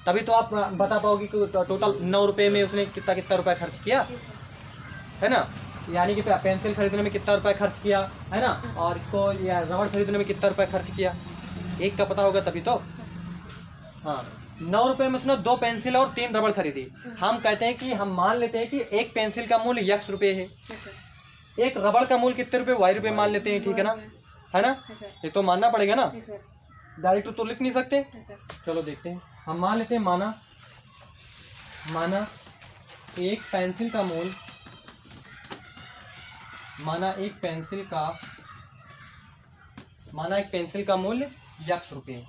तभी तो आप बता पाओगे कि टोटल 9 रुपये में उसने कितना कितना रुपया खर्च किया, है ना। यानी कि पेंसिल खरीदने में कितना रुपया खर्च किया, है ना, और इसको या रबड़ खरीदने में कितना रुपया खर्च किया, एक का पता होगा तभी तो। हाँ, 9 रुपये में उसने 2 पेंसिल और 3 रबड़ खरीदी। हम कहते हैं कि हम मान लेते हैं कि एक पेंसिल का मूल्य x रुपये है, एक रबड़ का मूल्य कितने रुपये, y रुपये मान लेते हैं, ठीक है ना, है ना। ये तो मानना पड़ेगा ना, डायरेक्ट तो लिख नहीं सकते। चलो देखते हैं, हम मान लेते हैं माना एक पेंसिल का मूल्य, माना एक पेंसिल का मूल्य x रुपये,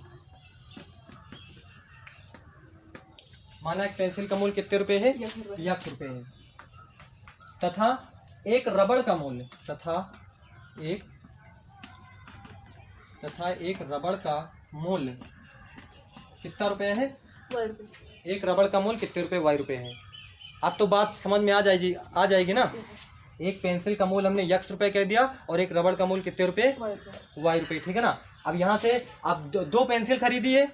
माना एक पेंसिल का मूल्य कितने रुपए है, x रुपये है, तथा एक रबड़ का मूल्य, तथा एक रबड़ का मूल्य कितना रुपये है, एक रबड़ का मूल्य कितने रुपए, y रुपये है। अब तो बात समझ में आ जाएगी ना। एक पेंसिल का मूल्य हमने x रुपये कह दिया और एक रबड़ का मूल्य कितने रुपए, y रुपये, ठीक है ना। अब यहाँ से आप 2 पेंसिल खरीदी है,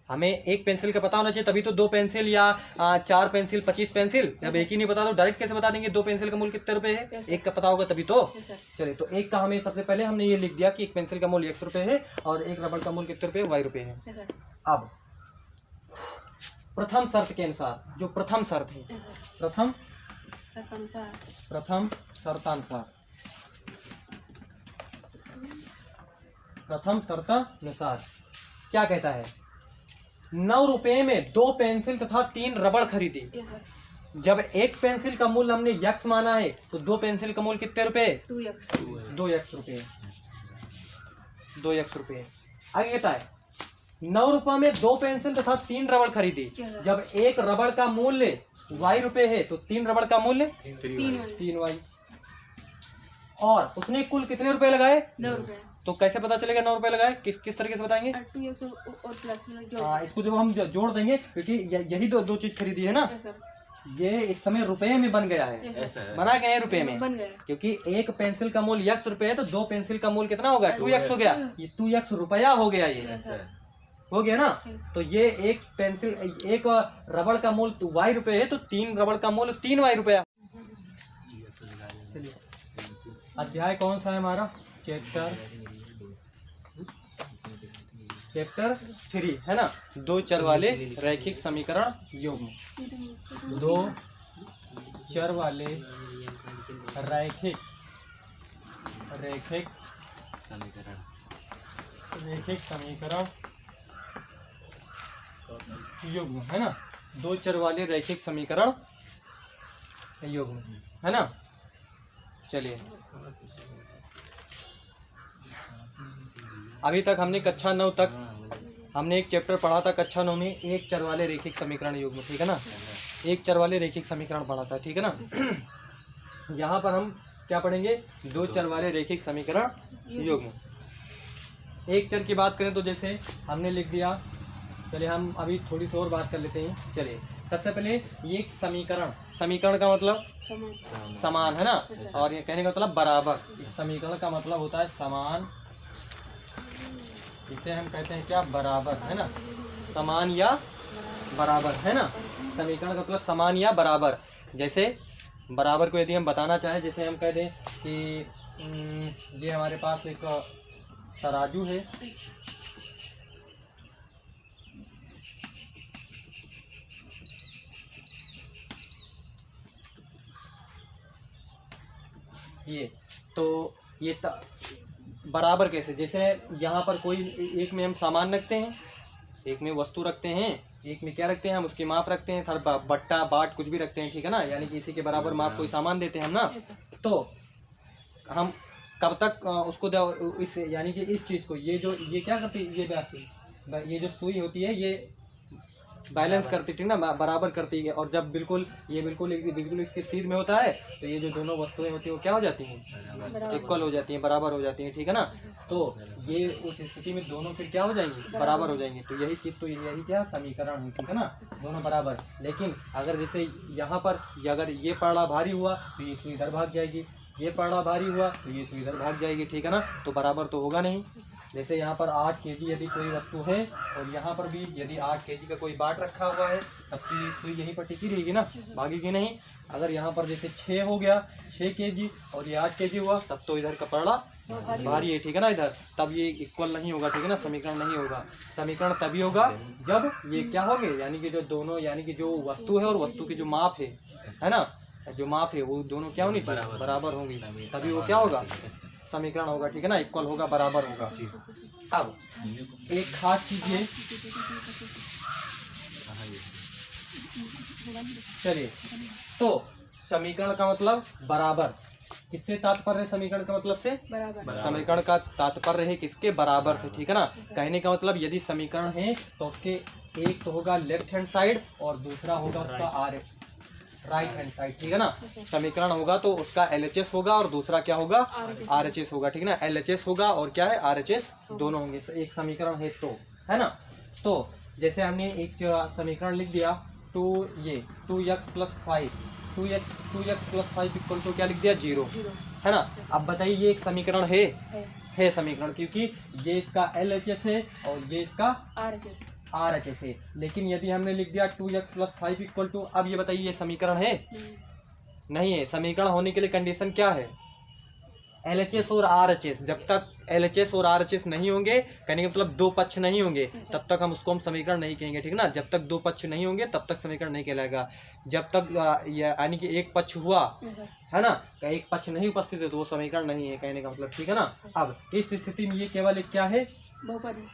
हमें एक पेंसिल का पता होना चाहिए, तभी तो 2 पेंसिल या 4 पेंसिल 25 पेंसिल, जब एक ही नहीं बता दो डायरेक्ट कैसे बता देंगे 2 पेंसिल का मूल्य कितने रुपए है, एक का पता होगा तभी तो। चलिए, तो एक का हमें सबसे पहले हमने ये लिख दिया कि एक पेंसिल का मूल्य x रुपये है और एक रबड़ का मूल्य कितने रुपये, y रुपये है। अब प्रथम शर्त के अनुसार, जो प्रथम शर्त है, प्रथम शर्तानुसार क्या कहता है, 9 रुपये में 2 पेंसिल तथा 3 रबड़ खरीदी। जब एक पेंसिल का मूल्य हमने x माना है तो 2 पेंसिल का मूल्य कितने रुपए, 2x रुपये, 2x रुपये। आगे कहता है 9 रुपये में 2 पेंसिल तथा 3 रबड़ खरीदी। जब एक रबड़ का मूल्य y रुपये है तो 3 रबड़ का मूल्य 3y, और उसने कुल कितने रुपए लगाए, 9 रुपये। तो कैसे पता चलेगा 9 रुपए लगाए, किस तरीके से बताएंगे, इसको जब हम जोड़ देंगे, क्योंकि यही दो चीज खरीदी है ना, ये इस समय रुपए में बन गया है, बना गया है रुपए में, क्योंकि एक पेंसिल का मूल्य x रुपये है तो 2 पेंसिल का मूल्य कितना होगा, 2x हो गया, ये 2x रुपया हो गया, ये हो गया ना। तो ये एक पेंसिल, एक रबड़ का मूल्य y रुपये है तो 3 रबड़ का मूल्य 3y रुपया। अध्याय कौन सा है हमारा, चैप्टर 3 है ना, 2 चर वाले रैखिक समीकरण युग्म, 2 चर वाले रैखिक समीकरण युग्म, है ना, 2 चर वाले रैखिक समीकरण युग्म, है ना। चलिए, अभी तक हमने कक्षा 9 तक हमने एक चैप्टर पढ़ा था, कक्षा 9 में एक चर वाले रैखिक समीकरण युग्म, ठीक है ना, एक चर वाले रैखिक समीकरण पढ़ा था, ठीक है ना। यहाँ पर हम क्या पढ़ेंगे, 2 चर वाले रैखिक समीकरण युग्म। एक चर की बात करें तो जैसे हमने लिख दिया, चलिए हम अभी थोड़ी सी और बात कर लेते हैं। चलिए, सबसे पहले ये एक समीकरण का मतलब समान, है ना, और ये कहने का मतलब बराबर। इस समीकरण का मतलब होता है समान, इसे हम कहते हैं क्या, बराबर, है ना, समान या बराबर, है ना। समीकरण का मतलब समान या बराबर। जैसे बराबर को यदि हम बताना चाहें, जैसे हम कह दें कि ये हमारे पास एक तराजू है, ये तो ये बराबर कैसे, जैसे यहाँ पर कोई एक में हम सामान रखते हैं, एक में वस्तु रखते हैं, एक में क्या रखते हैं, हम उसकी माप रखते हैं, हर बट्टा बाट कुछ भी रखते हैं, ठीक है ना, यानी कि इसी के बराबर माप कोई सामान देते हैं हम ना। तो हम कब तक उसको इस यानी कि इस चीज़ को, ये क्या करती है, ये जो सुई होती है ये बैलेंस करती थी ना, बराबर करती है, और जब बिल्कुल इसके सीध में होता है तो ये जो दोनों वस्तुएं होती हैं वो क्या हो जाती हैं, इक्वल हो जाती हैं, बराबर हो जाती हैं, ठीक है ना। तो ये उस स्थिति में दोनों फिर क्या हो जाएंगी, बराबर हो जाएंगे। तो यही चीज़, तो यही क्या समीकरण है, ठीक है ना, दोनों बराबर। लेकिन अगर जैसे यहाँ पर अगर ये पड़ा भारी हुआ तो ये सुई इधर भाग जाएगी, ये पड़ा भारी हुआ तो ये सुई इधर भाग जाएगी, ठीक है ना, तो बराबर तो होगा नहीं। जैसे यहाँ पर 8 kg यदि कोई वस्तु है और यहाँ पर भी यदि 8 kg का कोई बाट रखा हुआ है, तब की सुई यहीं पर टिकी रहेगी ना, भागेगी नहीं। अगर यहाँ पर जैसे 6 हो गया, 6 kg और ये 8 kg हुआ, तब तो इधर का पलड़ा भारी है, ठीक है ना इधर, तब ये इक्वल नहीं होगा, ठीक है ना, समीकरण नहीं होगा। समीकरण तभी होगा जब ये क्या होंगे, यानी कि जो दोनों, यानी कि जो वस्तु है और वस्तु की जो माप है ना, जो माप है वो दोनों क्या होनी चाहिए, बराबर होंगी, तभी वो क्या होगा, समीकरण होगा, ठीक है ना, इक्वल होगा, बराबर होगा। अब एक खास चीज है, चलिए, तो समीकरण का मतलब बराबर, किससे तात्पर्य है समीकरण का मतलब से, समीकरण का तात्पर्य है किसके, बराबर से, ठीक है ना। कहने का मतलब यदि समीकरण है तो उसके एक तो होगा लेफ्ट हैंड साइड और दूसरा होगा उसका राइट हैंड साइड, ठीक है ना। समीकरण होगा तो उसका LHS होगा और दूसरा क्या होगा, RHS होगा, ठीक है ना। LHS होगा और क्या है, RHS दोनों होंगे, एक समीकरण है तो, है ना। तो जैसे हमने एक समीकरण लिख दिया, 2x + 5, 2x + 5 इक्वल टू क्या लिख दिया, 0, है ना। अब बताइए ये एक समीकरण है समीकरण, क्योंकि ये इसका LHS है और ये इसका RHS है। लेकिन यदि हमने लिख दिया 2x + 5 इक्वल टू, अब ये बताइए ये समीकरण है, नहीं है। समीकरण होने के लिए कंडीशन क्या है, LHS और RHS। जब तक LHS और RHS नहीं होंगे, कहने का मतलब दो पक्ष नहीं होंगे, तब तक हम उसको समीकरण नहीं कहेंगे, ठीक है ना। जब तक दो पक्ष नहीं होंगे तब तक समीकरण नहीं कहलाएगा। जब तक यानी कि एक पक्ष हुआ, है ना, एक पक्ष नहीं उपस्थित है तो वो समीकरण नहीं है, कहने का मतलब, ठीक है ना। अब इस स्थिति में ये केवल एक क्या है, बहुपद,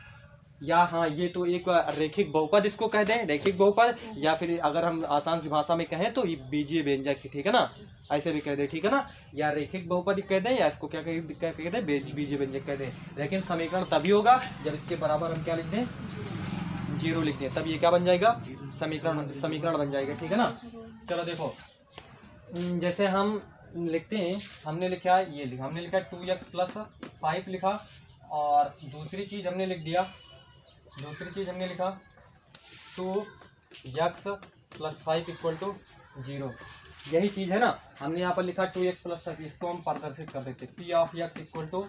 या हाँ ये तो एक रैखिक बहुपद इसको कह दें, रैखिक बहुपद, या फिर अगर हम आसान सी भाषा में कहें तो ये बीजीय व्यंजक है, ठीक है ना, ऐसे भी कह दें, ठीक है ना। या रैखिक बहुपद कह दें या इसको क्या कह दें, बीजीय व्यंजक कह दें। लेकिन समीकरण तभी होगा जब इसके बराबर हम क्या लिख दें, 0 लिख दें, तब ये क्या बन जाएगा, समीकरण बन जाएगा, ठीक है ना। चलो देखो, जैसे हम लिखते हैं, हमने लिखा ये, हमने लिखा 2x + 5 लिखा, और दूसरी चीज हमने लिखा 2x + 5 इक्वल टू 0, यही चीज है ना। हमने यहाँ पर लिखा 2x + 5, इसको हम प्रदर्शित कर देते, P(x) इक्वल टू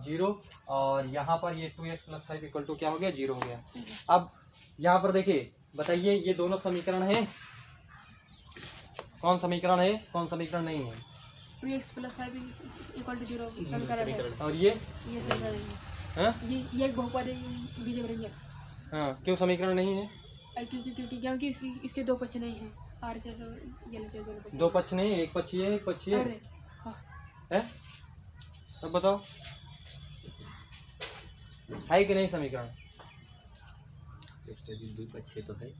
0, और यहाँ पर ये 2x + 5 इक्वल टू क्या हो गया, 0 हो गया। अब यहाँ पर देखिए, बताइए ये दोनों समीकरण है, कौन समीकरण है, कौन समीकरण नहीं है, 2x + 5 इक्वल टू 0 समीकरण है। और ये ये एक बहुपद है, बीजीय व्यंजक। हाँ, क्यों समीकरण नहीं है, क्योंकि इसके दो पक्ष नहीं हैं, RHS और LHS दो पक्ष नहीं, एक पक्ष है, एक पक्ष है, अब बताओ है कि नहीं समीकरण, दो पक्ष तो है,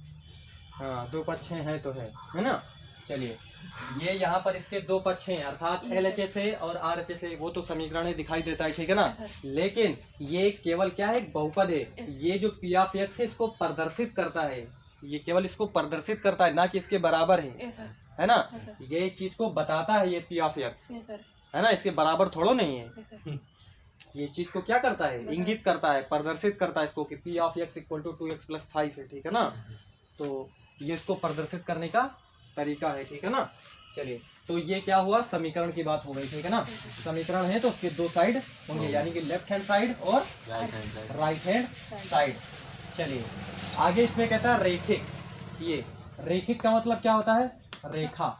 हाँ दो पक्ष हैं तो है ना। चलिए, ये यहाँ पर इसके दो पक्ष हैं, अर्थात LHS है और RHS है, वो तो समीकरण में दिखाई देता है, ठीक है ना। लेकिन ये केवल क्या है, बहुपद है, ये जो P(x) है इसको प्रदर्शित करता है, ये केवल इसको प्रदर्शित करता है, ना कि इसके बराबर है ना। ये इस चीज को बताता है, ये P(x) है ना, इसके बराबर थोड़ा नहीं है। ये चीज को क्या करता है, इंगित करता है, प्रदर्शित करता है इसको कि P(x) इक्वल टू 2x + 5 है, ठीक है ना। तो ये इसको प्रदर्शित करने का तरीका है, ठीक है ना। चलिए, तो ये क्या हुआ, समीकरण की बात हो गई, ठीक है ना। समीकरण है तो उसके दो साइड होंगे, यानी कि लेफ्ट हैंड साइड और राइट हैंड साइड। चलिए आगे इसमें कहता है रैखिक। ये रैखिक का मतलब क्या होता है, रेखा,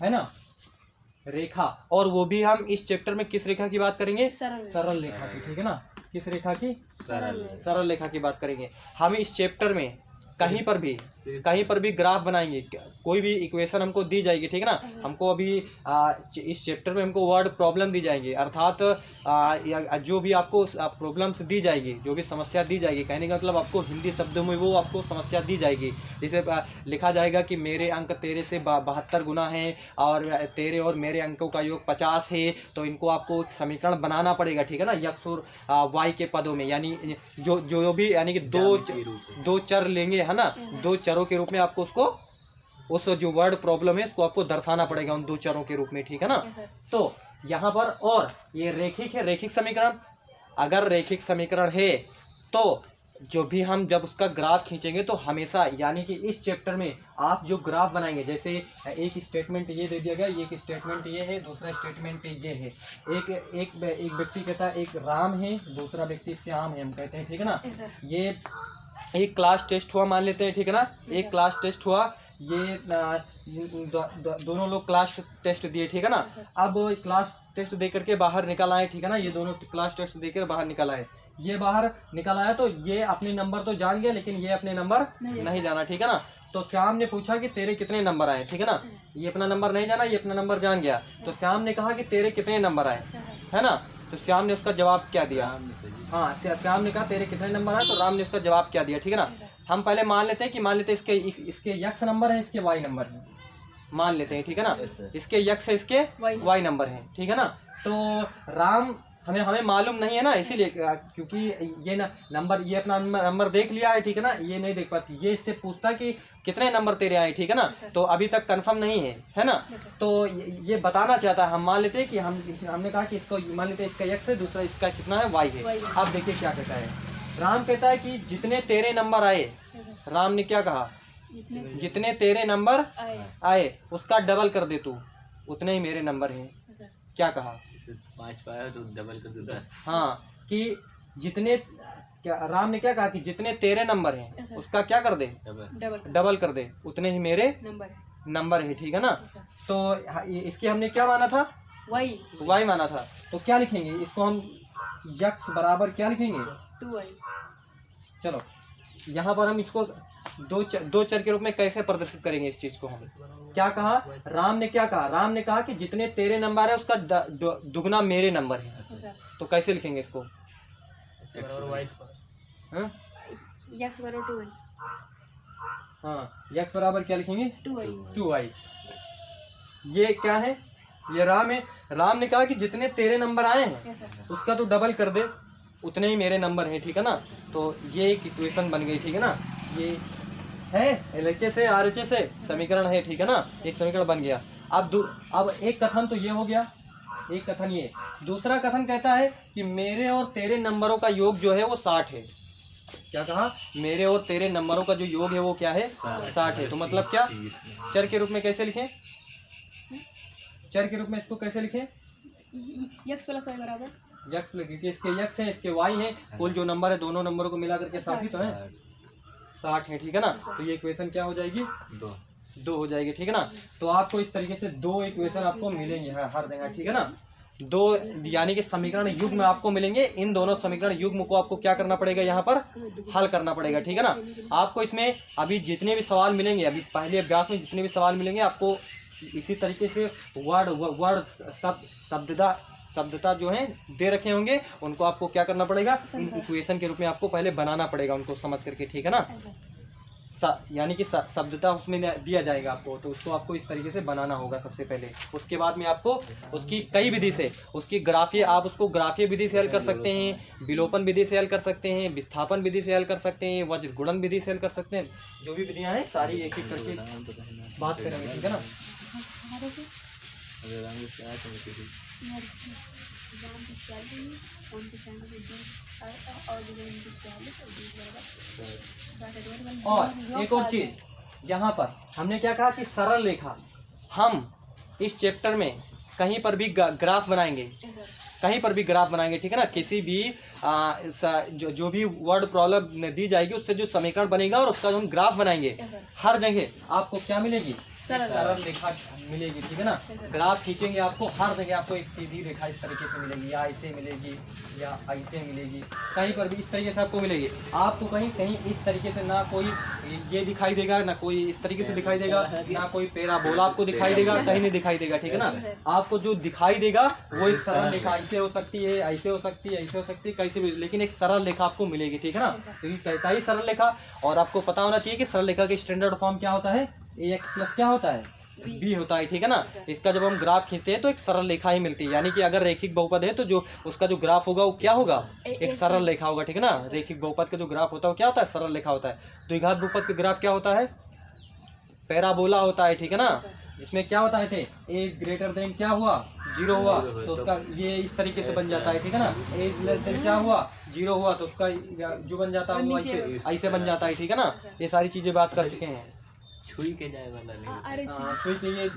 है ना, रेखा। और वो भी हम इस चैप्टर में किस रेखा की बात करेंगे, सरल रेखा की, ठीक है ना। किस रेखा की, सरल रेखा की बात करेंगे। हम इस चैप्टर में कहीं पर भी ग्राफ बनाएंगे, कोई भी इक्वेशन हमको दी जाएगी, ठीक है ना। हमको अभी इस चैप्टर में हमको वर्ड प्रॉब्लम दी जाएंगी, अर्थात जो भी आपको प्रॉब्लम्स दी जाएगी, जो भी समस्या दी जाएगी, कहने का मतलब आपको हिंदी शब्दों में वो आपको समस्या दी जाएगी। जैसे लिखा जाएगा कि मेरे अंक तेरे से 72 गुना है और तेरे और मेरे अंकों का योग 50 है, तो इनको आपको समीकरण बनाना पड़ेगा, ठीक है ना, x और y के पदों में, यानी जो भी, यानी कि दो चर लेंगे, है ना, दो चरों के रूप में आपको उसको, उस जो वर्ड प्रॉब्लम है उसको आपको दर्शाना पड़ेगा उन दो चरों के रूप में, ठीक है ना। तो यहाँ पर, और ये रैखिक है, रैखिक समीकरण, अगर रैखिक समीकरण है तो जो भी हम जब उसका ग्राफ खींचेंगे तो हमेशा, यानी कि इस चैप्टर में आप जो ग्राफ बनाएंगे, जैसे एक स्टेटमेंट ये दे दिया गया, एक स्टेटमेंट ये है, दूसरा स्टेटमेंट ये है, एक व्यक्ति कहता है एक राम है, दूसरा व्यक्ति श्याम है, हम कहते हैं, ठीक है ना। ये एक क्लास टेस्ट हुआ मान लेते हैं, ठीक है ना, एक क्लास टेस्ट हुआ, ये दोनों लोग क्लास टेस्ट दिए, ठीक है ना। अब क्लास टेस्ट दे करके बाहर निकल आए, ठीक है ना, ये दोनों क्लास टेस्ट देकर बाहर निकल आए, ये बाहर निकल आया तो ये अपने नंबर तो जान गया, लेकिन ये अपने नंबर नहीं जाना, ठीक है ना। तो श्याम ने पूछा कि तेरे कितने नंबर आए, ठीक है ना, ये अपना नंबर नहीं जाना, ये अपना नंबर जान गया, तो श्याम ने कहा कि तेरे कितने नंबर आए, है ना। तो श्याम ने उसका जवाब क्या दिया, हाँ, श्याम ने कहा तेरे कितने नंबर आए, तो राम ने उसका जवाब क्या दिया, ठीक है ना। हम पहले मान लेते हैं कि इसके यक्स नंबर है, इसके वाई नंबर है, मान लेते हैं, ठीक है ना, इसके यक्स है, इसके वाई नंबर है, ठीक है ना। तो राम हमें मालूम नहीं है ना, इसीलिए, क्योंकि ये ना नंबर, ये अपना नंबर देख लिया है, ठीक है ना, ये नहीं देख पाती, ये इससे पूछता कि कितने नंबर तेरे आए, ठीक है ना, तो अभी तक कंफर्म नहीं है ना। तो ये बताना चाहता है, हम मान लेते हैं कि हमने कहा कि इसको मान लेते हैं, इसका एक्स है, दूसरा इसका कितना है, वाई है। अब देखिए क्या कहता है, राम कहता है कि जितने तेरे नंबर आए, राम ने क्या कहा, जितने तेरे नंबर आए उसका डबल कर दे तू, उतने ही मेरे नंबर हैं। क्या कहा, 5 पाया तो डबल कर दो 10। हाँ, कि जितने, क्या राम ने क्या कहा कि जितने तेरे नंबर हैं उसका क्या कर दे, डबल कर दे, उतने ही मेरे नंबर है, ठीक है ना। तो इसके हमने क्या माना था, वाई माना था, तो क्या लिखेंगे इसको हम, यक्स बराबर क्या लिखेंगे, 2y। चलो यहाँ पर हम इसको दो चर के रूप में कैसे प्रदर्शित करेंगे इस चीज को, हम क्या कहा, राम ने क्या कहा, राम ने कहा कि जितने तेरे नंबर है उसका दुगना मेरे नंबर है, तो कैसे लिखेंगे इसको, हाँ, यक्स बराबर क्या लिखेंगे, 2y। ये क्या है, ये राम है, राम ने कहा कि जितने तेरे नंबर आए हैं उसका तो डबल कर दे, उतने ही मेरे नंबर हैं, ठीक है ना। तो ये एक इक्वेशन बन गई, ठीक है ना, ये है LHS से RHS से समीकरण है, ठीक है ना, एक समीकरण बन गया। अब एक कथन तो ये हो गया, एक कथन ये, दूसरा कथन कहता है कि मेरे और तेरे नंबरों का योग जो है वो 60 है। क्या कहा, मेरे और तेरे नंबरों का जो योग है वो क्या है, 60 है। तो मतलब क्या, चर के रूप में कैसे लिखें, चर के रूप में इसको कैसे लिखें, यक्स प्लस वाई बराबर, यक्स, क्योंकि इसके यक्स है, इसके वाई है, कुल जो नंबर है दोनों नंबरों को मिला करके 60 ही तो है, 60 है, ठीक है ना। तो ये इक्वेशन क्या हो जाएगी, 2 हो जाएगी, ठीक है ना। तो आपको इस तरीके से 2 इक्वेशन आपको मिलेंगे हर जगह, ठीक है ना, 2 यानी कि समीकरण युग्म आपको मिलेंगे। इन दोनों समीकरण युग्म को आपको क्या करना पड़ेगा, यहाँ पर हल करना पड़ेगा, ठीक है ना। आपको इसमें अभी जितने भी सवाल मिलेंगे, अभी पहले अभ्यास में जितने भी सवाल मिलेंगे, आपको इसी तरीके से वर्ड शब्दता जो है दे रखे होंगे, उनको आपको क्या करना पड़ेगा, इन इक्वेशन के रूप में आपको पहले बनाना पड़ेगा, उनको समझ करके, ठीक है ना। यानी कि शब्दता उसमें दिया जाएगा आपको, तो उसको आपको इस तरीके से बनाना होगा सबसे पहले। उसके बाद में आपको उसकी कई विधि से, उसकी ग्राफीय, आप उसको ग्राफीय विधि से हल कर सकते हैं, विलोपन विधि से हल कर सकते हैं, विस्थापन विधि से हल कर सकते हैं, वज्र गुणन विधि से हल कर सकते हैं। जो भी विधियां हैं सारी एक एक करके बात करेंगे, ठीक है ना। और एक और चीज, यहाँ पर हमने क्या कहा कि सरल रेखा, हम इस चैप्टर में कहीं पर भी ग्राफ बनाएंगे, कहीं पर भी ग्राफ बनाएंगे, ठीक है ना। किसी भी जो भी वर्ड प्रॉब्लम दी जाएगी उससे जो समीकरण बनेगा और उसका जो हम ग्राफ बनाएंगे, हर जगह आपको क्या मिलेगी, सरल रेखा मिलेगी, ठीक है ना। ग्राफ खींचेंगे आपको हर जगह आपको एक सीधी रेखा इस तरीके से मिलेगी, या ऐसे मिलेगी या ऐसे मिलेगी, कहीं पर भी इस तरीके से आपको मिलेगी। आपको कहीं कहीं इस तरीके से ना कोई ये दिखाई देगा, ना कोई इस तरीके से दिखाई देगा, ना कोई पैराबोला आपको दिखाई देगा, कहीं नहीं दिखाई देगा, ठीक है ना। आपको जो दिखाई देगा वो एक सरल रेखा, ऐसे हो सकती है, ऐसे हो सकती है, ऐसे हो सकती है, कैसे भी, लेकिन एक सरल रेखा आपको मिलेगी, ठीक है ना। क्योंकि कहता ही सरल रेखा, और आपको पता होना चाहिए कि सरल रेखा के स्टैंडर्ड फॉर्म क्या होता है, ax प्लस क्या होता है, b होता है, ठीक है ना। इसका जब हम ग्राफ खींचते हैं तो एक सरल रेखा ही मिलती है, यानी कि अगर रैखिक बहुपद है तो जो उसका जो ग्राफ होगा वो क्या होगा, एक सरल रेखा होगा, ठीक है ना। रैखिक बहुपद का जो ग्राफ होता है वो क्या होता है, सरल रेखा होता है। द्विघात बहुपद का ग्राफ क्या होता है, पैराबोला होता है, ठीक है ना। जिसमें क्या होता है, a इज ग्रेटर देन क्या हुआ, 0 हुआ, तो उसका ये इस तरीके से बन जाता है, ठीक है ना। a इज लेस देन क्या हुआ, जीरो हुआ तो उसका जो बन जाता है वो ऐसे ऐसे बन जाता है, ठीक है ना। ये सारी चीजें बात कर चुके हैं। छुई के जाए वाला नहीं। अरे छुई के ये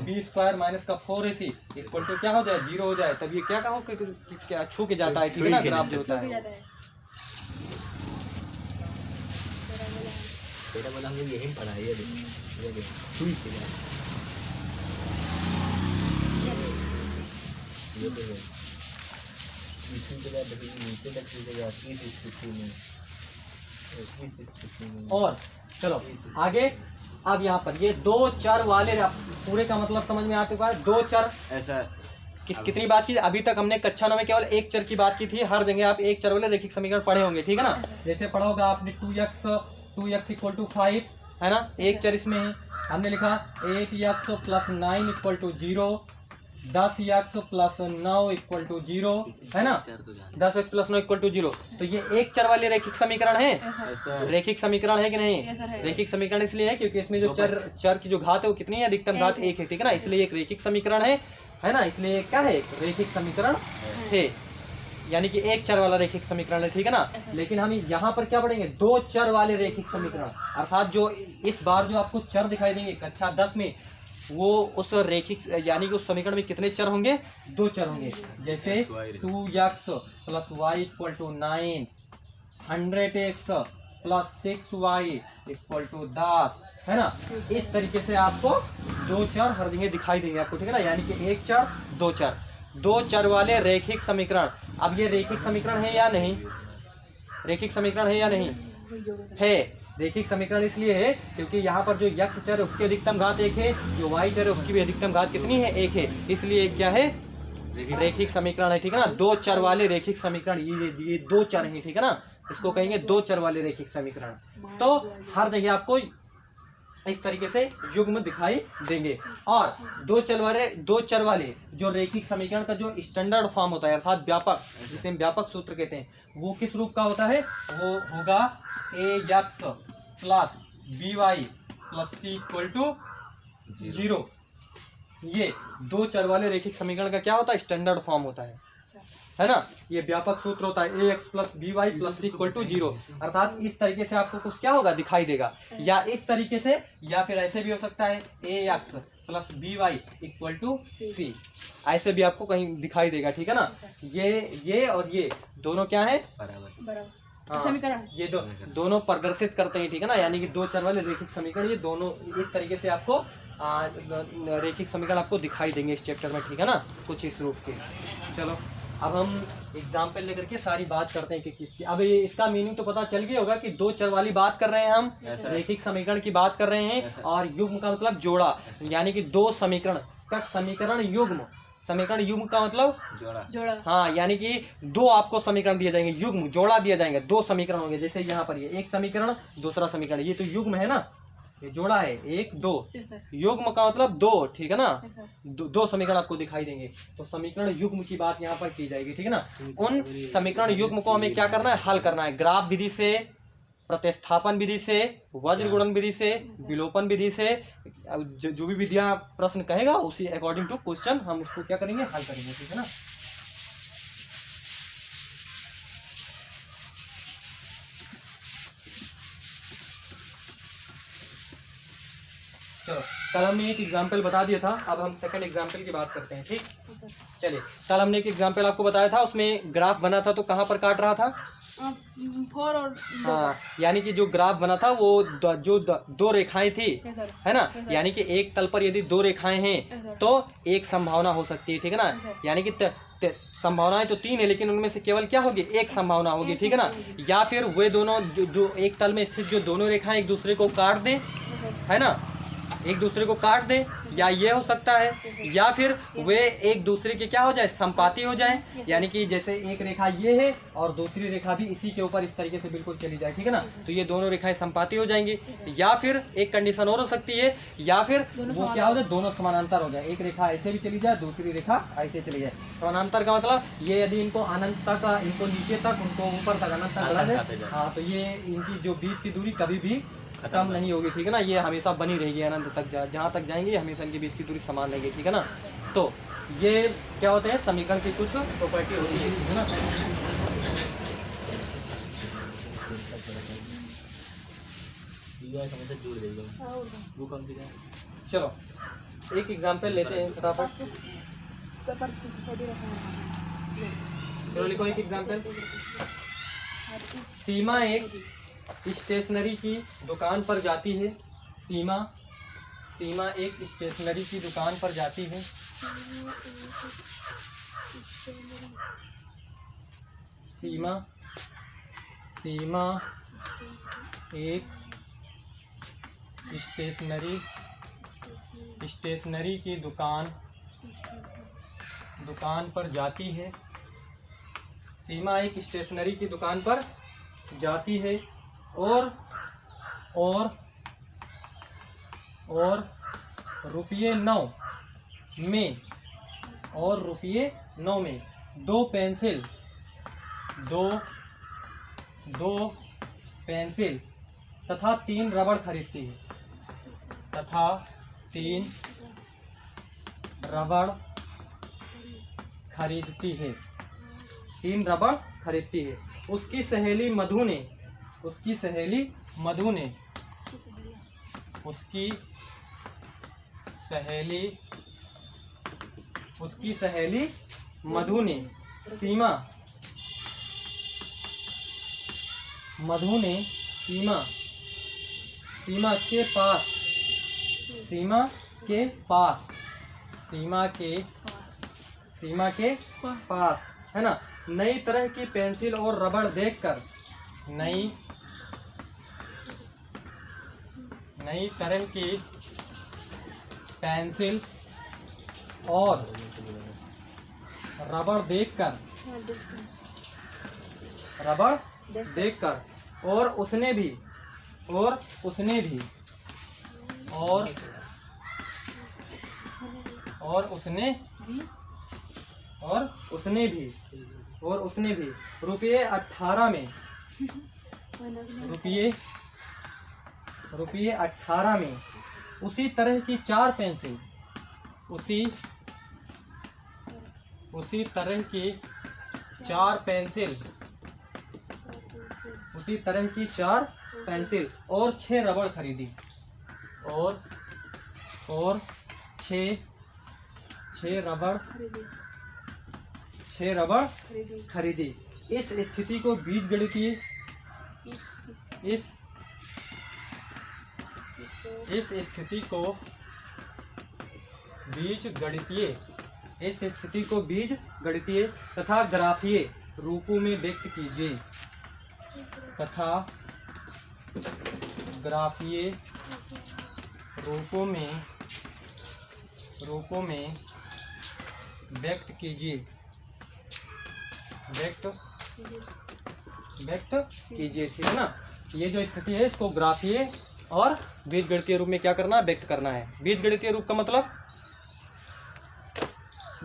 बी स्क्वायर माइनस का 4ac इक्वल टू क्या हो जाए, जीरो हो जाए, तब ये क्या कहो कि क्या छू के जाता है, ठीक है ना, ग्राफ जो होता है। तेरा वाला हम लोग यही पढ़ा है, ये देखो छुई के जाए। ये देखो इसी के बाद देखो नीचे तक चलेगा इस स्थिति में, इस स्थिति में। और चलो आगे, अब यहाँ पर ये दो चर वाले पूरे का मतलब समझ में आ चुका है। दो चर ऐसा कितनी बात की अभी तक हमने कक्षा 9 में केवल एक चर की बात की थी। हर जगह आप एक चर वाले रैखिक समीकरण पढ़े होंगे, ठीक है ना। जैसे पढ़ा होगा आपने 2x इक्वल टू 5 है ना, एक चर इसमें है। हमने लिखा 8x plus 9 equal to 0, 10x plus 9 equal to 0 है ना, 10x प्लस 9 इक्वल टू 0। तो ये एक चर वाले रैखिक समीकरण है, रैखिक समीकरण है कि नहीं। रैखिक समीकरण इसलिए है क्योंकि इसमें जो चर की जो घात है वो कितनी है, अधिकतम घात 1 है, ठीक है ना, इसलिए एक रैखिक समीकरण है ना। इसलिए क्या है, एक रैखिक समीकरण है, यानी कि एक चर वाला रैखिक समीकरण है, ठीक है ना। लेकिन हम यहाँ पर क्या पढ़ेंगे, दो चर वाले रैखिक समीकरण, अर्थात जो इस बार जो आपको चर दिखाई देंगे कक्षा 10 में, वो उस रैखिक यानी कि उस समीकरण में कितने चर होंगे, दो चर होंगे। जैसे 2x plus y equal to 9, 100x plus 6y equal to 10 है ना। इस तरीके से आपको दो चर हर जगह दिखाई देंगे आपको, ठीक है ना, यानी कि एक चर दो चर, दो चर वाले रैखिक समीकरण। अब ये रैखिक समीकरण है या नहीं, रैखिक समीकरण है या नहीं है। रैखिक समीकरण इसलिए है क्योंकि यहाँ पर जो x चर है उसकी अधिकतम घात 1 है, जो y चर है उसकी भी अधिकतम घात कितनी है, 1 है, इसलिए क्या है, रैखिक समीकरण है, ठीक है ना। दो चर वाले रैखिक समीकरण, ये दो चर हैं, ठीक है ना, इसको कहेंगे दो चर वाले रैखिक समीकरण। तो हर जगह आपको इस तरीके से युग्म दिखाई देंगे। और दो चर वाले जो रैखिक समीकरण का जो स्टैंडर्ड फॉर्म होता है, अर्थात व्यापक, जिसे हम व्यापक सूत्र कहते हैं, वो किस रूप का होता है, वो होगा ax plus by plus c equal to 0। ये दो चर वाले रैखिक समीकरण का क्या होता है, स्टैंडर्ड फॉर्म होता है ना। ये व्यापक सूत्र होता है ax plus by plus c equal to 0, अर्थात इस तरीके से आपको कुछ क्या होगा, दिखाई देगा, या इस तरीके से, या फिर ऐसे भी हो सकता है ax plus by equal to c, ऐसे भी आपको कहीं दिखाई देगा, ठीक है ना। ये और ये दोनों क्या है, बराबर, समीकरण, ये दोनों प्रदर्शित करते हैं, ठीक है ना, यानी कि दो चर वाले रैखिक समीकरण ये दोनों इस तरीके से आपको रैखिक समीकरण आपको दिखाई देंगे इस चैप्टर में, ठीक है ना, कुछ इस रूप के। चलो अब हम एग्जाम्पल लेकर के सारी बात करते हैं कि किसकी। अब ये इसका मीनिंग तो पता चल गया होगा कि दो चर वाली बात कर रहे हैं हम, रैखिक समीकरण की बात कर रहे हैं, और युग्म का मतलब जोड़ा, यानी कि दो समीकरण का समीकरण युग्म, समीकरण युग्म का मतलब जोड़ा, हाँ, यानी कि दो आपको समीकरण दिए जाएंगे, युग्म जोड़ा दिया जाएंगे, दो समीकरण होंगे। जैसे यहाँ पर ये एक समीकरण दूसरा समीकरण, ये तो युग्म है ना, ये जोड़ा है, एक दो, युग्म का मतलब दो, ठीक है ना, दो समीकरण आपको दिखाई देंगे, तो समीकरण युग्म की बात यहाँ पर की जाएगी, ठीक है ना। उन समीकरण युग्म को हमें क्या करना है, हल करना है, ग्राफ विधि से, प्रतिस्थापन विधि से, वज्र गुणन विधि से, विलोपन विधि से, जो भी विधियां प्रश्न कहेगा उसी अकॉर्डिंग टू क्वेश्चन हम उसको क्या करेंगे, हल करेंगे, ठीक है ना। चलो कल हमने एक एग्जाम्पल बता दिया था, अब हम सेकंड एग्जाम्पल की बात करते हैं, ठीक। चलिए, कल हमने एक एग्जाम्पल आपको बताया था, उसमें ग्राफ बना था, तो कहाँ पर काट रहा था, 4 और हाँ, यानी कि जो ग्राफ बना था वो जो दो रेखाएं थी, है ना, यानी कि एक तल पर यदि दो रेखाएं हैं तो एक संभावना हो सकती है, ठीक है ना, यानी कि संभावनाएं तो 3 है, लेकिन उनमें से केवल क्या होगी, एक संभावना होगी, ठीक है ना। या फिर वे दोनों जो एक तल में स्थित जो दोनों रेखाएं एक दूसरे को काट दें, है ना, एक दूसरे को काट दें, या ये हो सकता है, या फिर वे एक दूसरे के क्या हो जाए, संपाती हो जाए, यानी कि जैसे एक रेखा ये है और दूसरी रेखा भी इसी के ऊपर इस तरीके से बिल्कुल चली जाए, ठीक है ना, तो ये दोनों रेखाएं संपाती हो जाएंगी। या फिर एक कंडीशन और हो सकती है, या फिर वो क्या हो जाए, दोनों समानांतर हो जाए, एक रेखा ऐसे भी चली जाए, दूसरी रेखा ऐसे चली जाए। समानांतर का मतलब ये यदि इनको अनंत तक, इनको नीचे तक, उनको ऊपर तक, अनंत तक बढ़ा दे, हाँ, तो ये इनकी जो बीच की दूरी कभी भी कम नहीं होगी, ठीक है ना, ये हमेशा बनी रहेगी अनंत तक, जहाँ तक जाएंगे हमेशा इनके बीच की दूरी समान रहेगी, ठीक है ना। तो ये क्या होते हैं, समीकरण की कुछ प्रॉपर्टी होती है ना। युवा समझ जोड़ देगा हाँ, और क्या? वो कौन सी है? चलो एक एग्जाम्पल लेते हैं फटाफट। पेपर से दे रखा है। चलो लिखो एक एग्जाम्पल। सीमा एक स्टेशनरी की दुकान पर जाती है। सीमा एक स्टेशनरी की दुकान पर जाती है। सीमा एक स्टेशनरी की दुकान पर जाती है। सीमा एक स्टेशनरी की दुकान पर जाती है और रुपये 9 में दो पेंसिल तथा 3 रबड़ खरीदती है। तीन रबड़ खरीदती है। उसकी सहेली मधु ने सीमा के पास है ना नई तरह की पेंसिल और रबड़ देखकर नई तरह की पेंसिल और रबड़ देखकर और उसने भी रुपये 18 में उसी तरह की 4 पेंसिल और 6 रबड़ खरीदी और 6 रबड़ खरीदी। इस स्थिति को बीजगणितीय तथा ग्राफीय रूपों में व्यक्त कीजिए। ठीक है ना। ये जो स्थिति है इसको ग्राफीय और बीजगणितीय रूप में क्या करना है, व्यक्त करना है। बीजगणितीय रूप का मतलब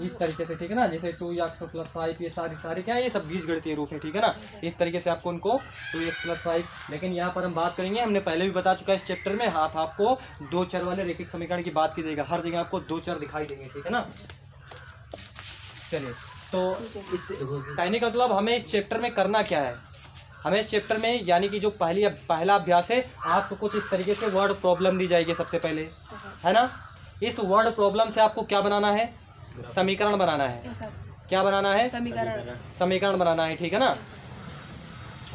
इस तरीके से, ठीक है ना, जैसे 2x + 5 ये सारी क्या है, ये सब बीजगणितीय रूप है, ठीक है ना। इस तरीके से आपको उनको 2x + 5, लेकिन यहाँ पर हम बात करेंगे, हमने पहले भी बता चुका है इस चैप्टर में, आपको 2 चर वाले रैखिक समीकरण की बात कीजिएगा, हर जगह आपको 2 चर दिखाई देंगे, ठीक है ना। चलिए, तो इस कहने का मतलब हमें इस चैप्टर में करना क्या है, हमें इस चैप्टर में यानी कि जो पहला अभ्यास है, आपको कुछ इस तरीके से वर्ड प्रॉब्लम दी जाएगी सबसे पहले, है ना। इस वर्ड प्रॉब्लम से आपको क्या बनाना है, समीकरण बनाना है। क्या बनाना है, समीकरण बनाना है, ठीक है ना।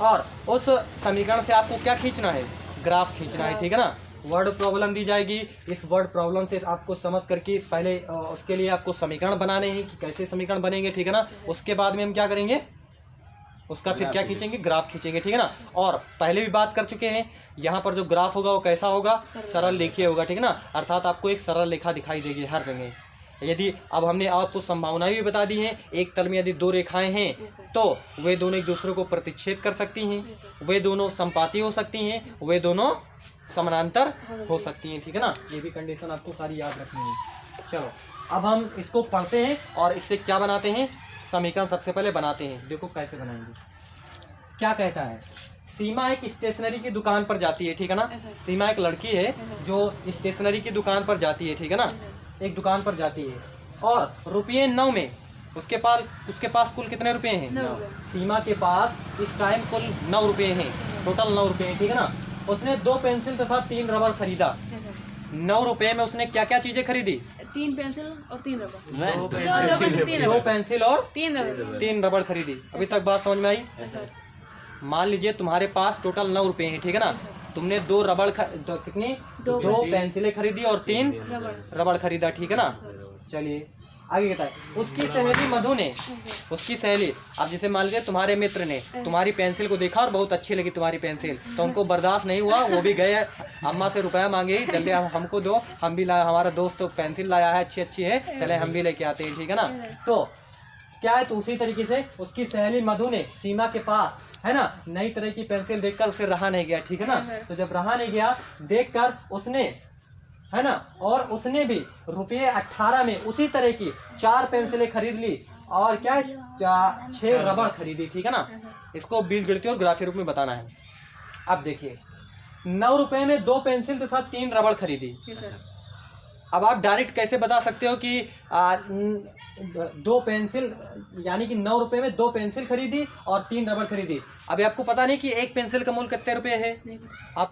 और उस समीकरण से आपको क्या खींचना है, ग्राफ खींचना है, ठीक है ना। वर्ड प्रॉब्लम दी जाएगी, इस वर्ड प्रॉब्लम से आपको समझ करके पहले उसके लिए आपको समीकरण बनाने हैं कि कैसे समीकरण बनेंगे, ठीक है ना। उसके बाद में हम क्या करेंगे, उसका फिर क्या खींचेंगे, ग्राफ खींचेंगे, ठीक है ना। और पहले भी बात कर चुके हैं, यहाँ पर जो ग्राफ होगा वो कैसा होगा, सरल रेखीय होगा, ठीक है ना। अर्थात आपको एक सरल रेखा दिखाई देगी हर जगह। यदि अब हमने आपको संभावनाएं भी बता दी हैं, एक तल में यदि 2 रेखाएं हैं तो वे दोनों एक दूसरे को प्रतिच्छेद कर सकती हैं, वे दोनों संपाती हो सकती हैं, वे दोनों समानांतर हो सकती हैं, ठीक है ना। ये भी कंडीशन आपको सारी याद रखनी है। चलो अब हम इसको पढ़ते हैं और इससे क्या बनाते हैं, समीकरण सबसे पहले बनाते हैं। देखो कैसे बनाएंगे। क्या कहता है, सीमा एक स्टेशनरी की दुकान पर जाती है, ठीक है ना। सीमा एक लड़की है जो स्टेशनरी की दुकान पर जाती है, ठीक है ना, एक दुकान पर जाती है और रुपये 9 में उसके पास कुल कितने रुपए हैं, 9। सीमा के पास इस टाइम कुल 9 रुपये हैं, टोटल 9 रुपये हैं, ठीक है ना। उसने 2 पेंसिल तथा 3 रबड़ खरीदा। है सर। 9 रुपए में उसने क्या क्या चीजें खरीदी? 3 पेंसिल और 3 रबर। मैं दो पेंसिल, 3 2 रबर। पेंसिल और 3 रबर। 3 रबड़ खरीदी। अभी तक बात समझ में आई? है सर। मान लीजिए तुम्हारे पास टोटल 9 रुपए हैं, ठीक है ना? तुमने 2 रबड़ कितनी? दो 2 पेंसिलें खरीदी और 3 रबर। रबड़ खरीदा, ठीक है ना? चलिए आगे बताए। उसकी सहेली मधु ने, उसकी सहेली, अब जैसे मान लीजिए तुम्हारे मित्र ने तुम्हारी पेंसिल को देखा और बहुत अच्छी लगी तुम्हारी पेंसिल, तो उनको बर्दाश्त नहीं हुआ, वो भी गए अम्मा से रुपया मांगे, जल्दी हमको दो, हम भी लाया, हमारा दोस्त तो पेंसिल लाया है, अच्छी अच्छी है, चले हम भी लेके आते हैं, ठीक है ना? तो क्या है, तो उसी तरीके से उसकी सहेली मधु ने सीमा के पास, है ना, नई तरह की पेंसिल देखकर उसे रहा नहीं गया, ठीक है ना? तो जब रहा नहीं गया देखकर उसने, है ना, और उसने भी रुपये 18 में उसी तरह की 4 पेंसिलें खरीद ली और क्या 6 रबड़ खरीदी, ठीक है ना? इसको बीजगणितीय और ग्राफीय रूप में बताना है। अब देखिए 9 रुपए में 2 पेंसिल तथा 3 रबड़ खरीदी। है सर। अब आप डायरेक्ट कैसे बता सकते हो कि 2 पेंसिल, यानी कि 9 रुपए में 2 पेंसिल खरीदी और 3 रबड़ खरीदी। अभी आपको पता नहीं कि एक पेंसिल का मूल्य कितने रुपए है? नहीं। आप